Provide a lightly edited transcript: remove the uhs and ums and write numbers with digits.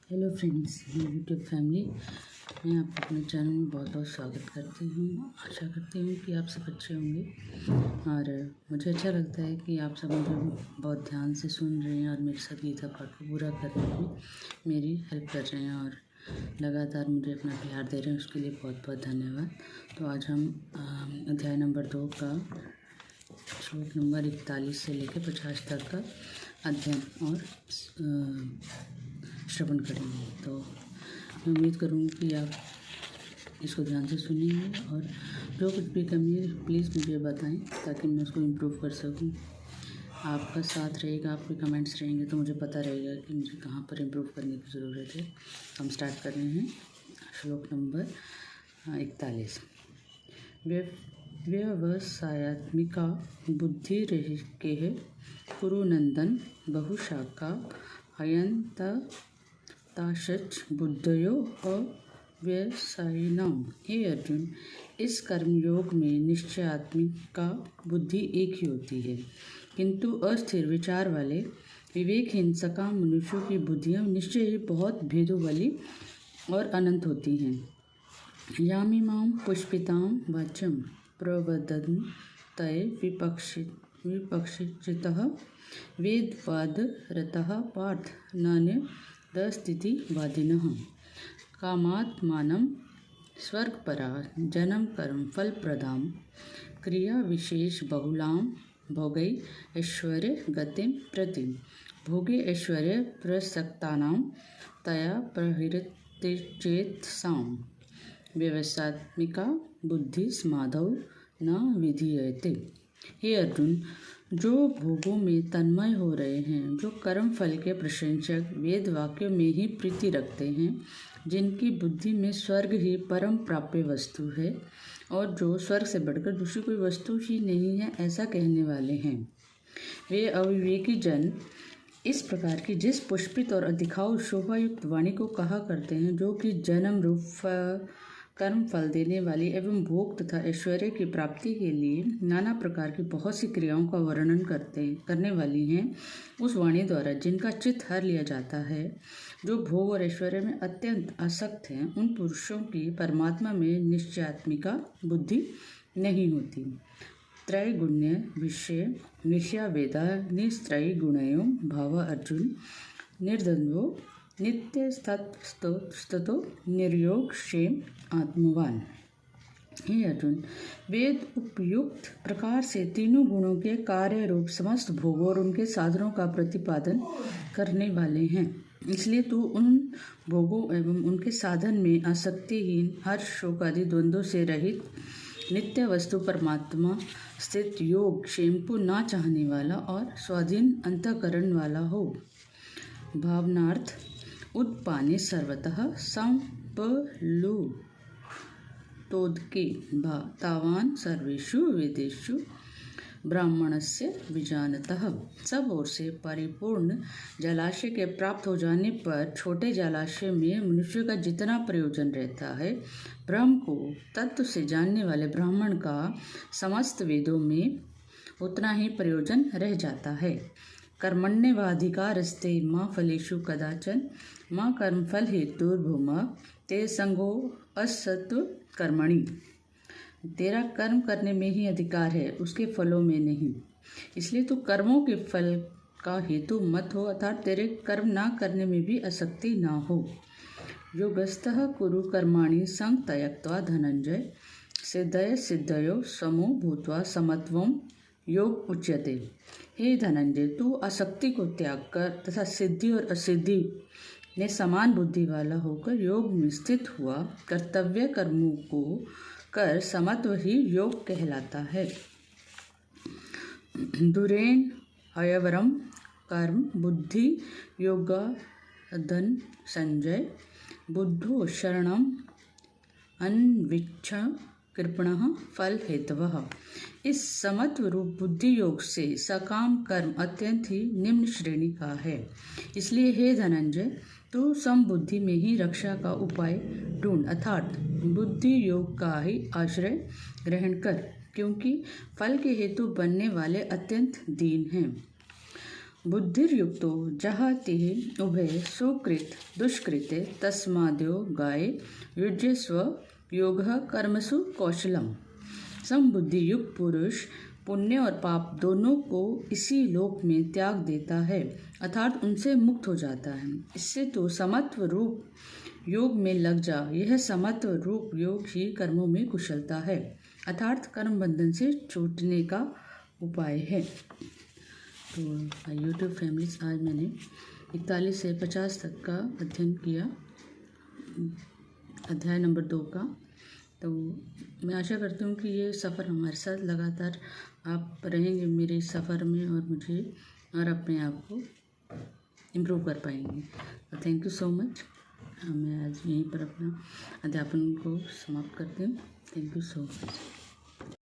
Hello friends, मेरी YouTube family, मैं आपको अपने चैनल में बहुत बहुत स्वागत करती हूँ। आशा करती हूँ कि आप सब अच्छे होंगे और मुझे अच्छा लगता है कि आप सब मुझे बहुत ध्यान से सुन रहे हैं और मेरे साथ गीता पाठ को पूरा करने में मेरी हेल्प कर रहे हैं और लगातार मुझे अपना प्यार दे रहे हैं। उसके लिए बहुत बहुत धन्यवाद। तो आज हम अध्याय नंबर 2 का श्लोक नंबर 41 से लेकर 50 तक का अध्ययन और श्रवण करेंगे। तो मैं उम्मीद करूँगी कि आप इसको ध्यान से सुनेंगे और जो कुछ भी कमी है प्लीज़ मुझे बताएं ताकि मैं उसको इम्प्रूव कर सकूं। आपका साथ रहेगा, आपके कमेंट्स रहेंगे तो मुझे पता रहेगा कि मुझे कहाँ पर इम्प्रूव करने की ज़रूरत है। हम स्टार्ट कर रहे हैं श्लोक नंबर 41। व्यवसायत्मिका बुद्धिरेकेः कुरुनन्दन बहुशाखा हयन्तताश्च बुद्धयो अव्यवसायिनां। हे अर्जुन, इस कर्मयोग में निश्चयात्मिका बुद्धि एक ही होती है, किंतु अस्थिर विचार वाले विवेकहीन सकाम मनुष्यों की बुद्धियाँ निश्चय ही बहुत भेदों वाली और अनंत होती हैं। यामिमां पुष्पितां वाचं प्रवदन्तये विपक्षितः वेदवादरतः पार्थ नान्यदस्तीतिवादिनः। कामात्मानं स्वर्गपरा जन्म कर्म फलप्रदां क्रिया विशेष बहुलां भोगै ऐश्वर्य गतिं प्रति भोगे ऐश्वर्य प्रसक्तानां तया प्रहृतिचेतसां व्यवसायत्मिका बुद्धि समाधौ न विधीयते। हे अर्जुन, जो भोगों में तन्मय हो रहे हैं, जो कर्म फल के प्रशंसक वेद वाक्यों में ही प्रीति रखते हैं, जिनकी बुद्धि में स्वर्ग ही परम प्राप्य वस्तु है और जो स्वर्ग से बढ़कर दूसरी कोई वस्तु ही नहीं है ऐसा कहने वाले हैं, वे अविवेकी जन इस प्रकार की जिस पुष्पित और दिखाऊ शोभायुक्त वाणी को कहा करते हैं, जो कि जन्म रूप कर्म फल देने वाली एवं भोग तथा ऐश्वर्य की प्राप्ति के लिए नाना प्रकार की बहुत सी क्रियाओं का वर्णन करने वाली हैं, उस वाणी द्वारा जिनका चित्त हर लिया जाता है, जो भोग और ऐश्वर्य में अत्यंत आसक्त हैं, उन पुरुषों की परमात्मा में निश्चयात्मिका बुद्धि नहीं होती। त्रैगुण्य विषया वेदा निस्त्रैगुणयो भाव अर्जुन निर्द्वंद्वो नित्यस्ततो निर्योग क्षेम आत्मवान। हे अर्जुन, वेद उपयुक्त प्रकार से तीनों गुणों के कार्य रूप समस्त भोगों और उनके साधनों का प्रतिपादन करने वाले हैं। इसलिए तू उन भोगों एवं उनके साधन में आसक्तिहीन, हर्ष शोक आदि द्वंद्वों से रहित, नित्य वस्तु परमात्मा स्थित योग क्षेम को ना चाहने वाला और स्वाधीन अंतःकरण वाला हो। भावनार्थ उत्पाने सर्वतः संपलुतोदके तावान सर्वेषु वेदेषु ब्राह्मणस्य विजानतः। सब ओर से परिपूर्ण जलाशय के प्राप्त हो जाने पर छोटे जलाशय में मनुष्य का जितना प्रयोजन रहता है, ब्रह्म को तत्व से जानने वाले ब्राह्मण का समस्त वेदों में उतना ही प्रयोजन रह जाता है। कर्मण्येवाधिकारस्ते मा फलेषु कदाचन मा कर्मफल हेतुर्भूमा ते संगो असत्व कर्मणि। तेरा कर्म करने में ही अधिकार है, उसके फलों में नहीं। इसलिए तू कर्मों के फल का हेतु मत हो, अर्थात तेरे कर्म ना करने में भी आसक्ति ना हो। योगस्थः कुरु कर्माणि संग त्यक्त्वा धनंजय सिद्धय सिद्धयो समो भूत्वा समत्वं योग उच्यते। हे धनंजय, तू आसक्ति को त्याग कर तथा सिद्धि और असिद्धि में समान बुद्धि वाला होकर योग में स्थित हुआ कर्तव्य कर्मों को कर समत्व ही योग कहलाता है। दुरेण हयवरम कर्म बुद्धि योगादन संजय बुद्धो शरणम अन्विच्छ कृपणः फल हेतवः। इस समत्व रूप बुद्धि योग से सकाम कर्म अत्यंत ही निम्न श्रेणी का है। इसलिए हे धनंजय, तू समबुद्धि में ही रक्षा का उपाय ढूंढ, अर्थात बुद्धि योग का ही आश्रय ग्रहण कर, क्योंकि फल के हेतु बनने वाले अत्यंत दीन हैं। बुद्धिर्युक्तो जहाति उभे सुकृत दुष्कृते तस्माद्यो गाय युज्यस्व योगः कर्मसु कौशलम। समबुद्धि युक्त पुरुष पुण्य और पाप दोनों को इसी लोक में त्याग देता है, अर्थात उनसे मुक्त हो जाता है। इससे तो समत्व रूप योग में लग जा। यह समत्व रूप योग ही कर्मों में कुशलता है, अर्थात कर्म बंधन से छूटने का उपाय है। तो यूट्यूब फैमिलीज, आज मैंने 41 से 50 तक का अध्ययन किया, अध्याय नंबर 2 का। तो मैं आशा करती हूँ कि ये सफ़र हमारे साथ लगातार आप रहेंगे मेरे इस सफ़र में, और मुझे और अपने आप को इम्प्रूव कर पाएंगे। तो थैंक यू सो मच। मैं आज यहीं पर अपना अध्यापन को समाप्त करती हूँ। Thank you so much.